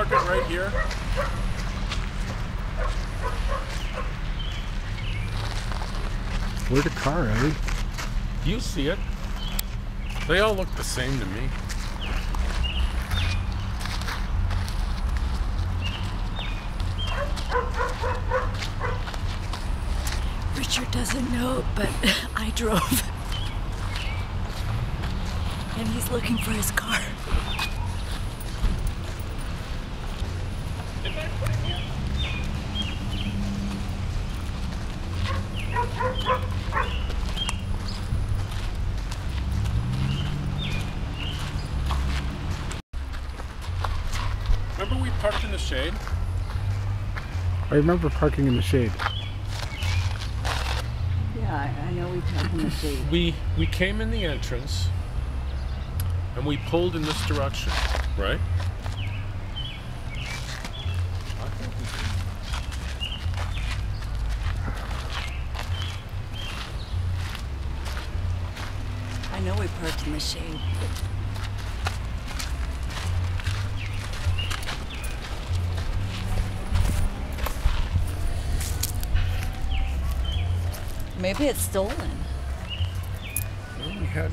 park it right here? Where's the car, Ellie? You see it. They all look the same to me. Richard doesn't know, but I drove. And he's looking for his car. Remember we parked in the shade? I remember parking in the shade. Yeah, I know we parked in the shade. We came in the entrance and we pulled in this direction, right? I know we parked in the shade. Maybe it's stolen. Well, we had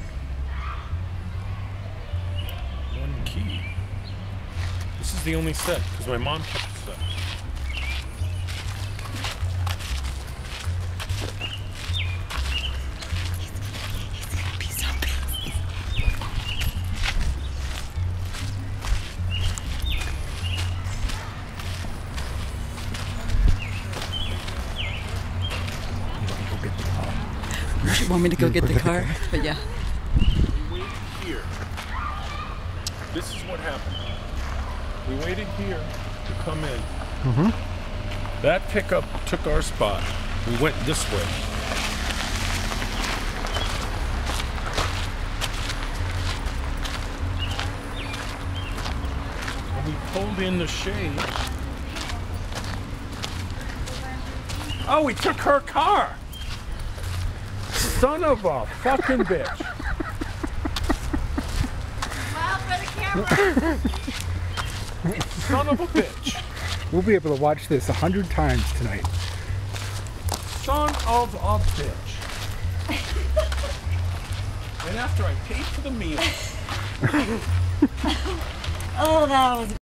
one key. This is the only set, because my mom kept the set. He's gonna be so pissed. You want me to go get the car? But yeah. We waited here. This is what happened. We waited here to come in. Mm-hmm. That pickup took our spot. We went this way. And we pulled in the shade. Oh, we took her car! Son of a fucking bitch. Smile for the camera. Son of a bitch. We'll be able to watch this 100 times tonight. Son of a bitch. And after I paid for the meal. Oh, that was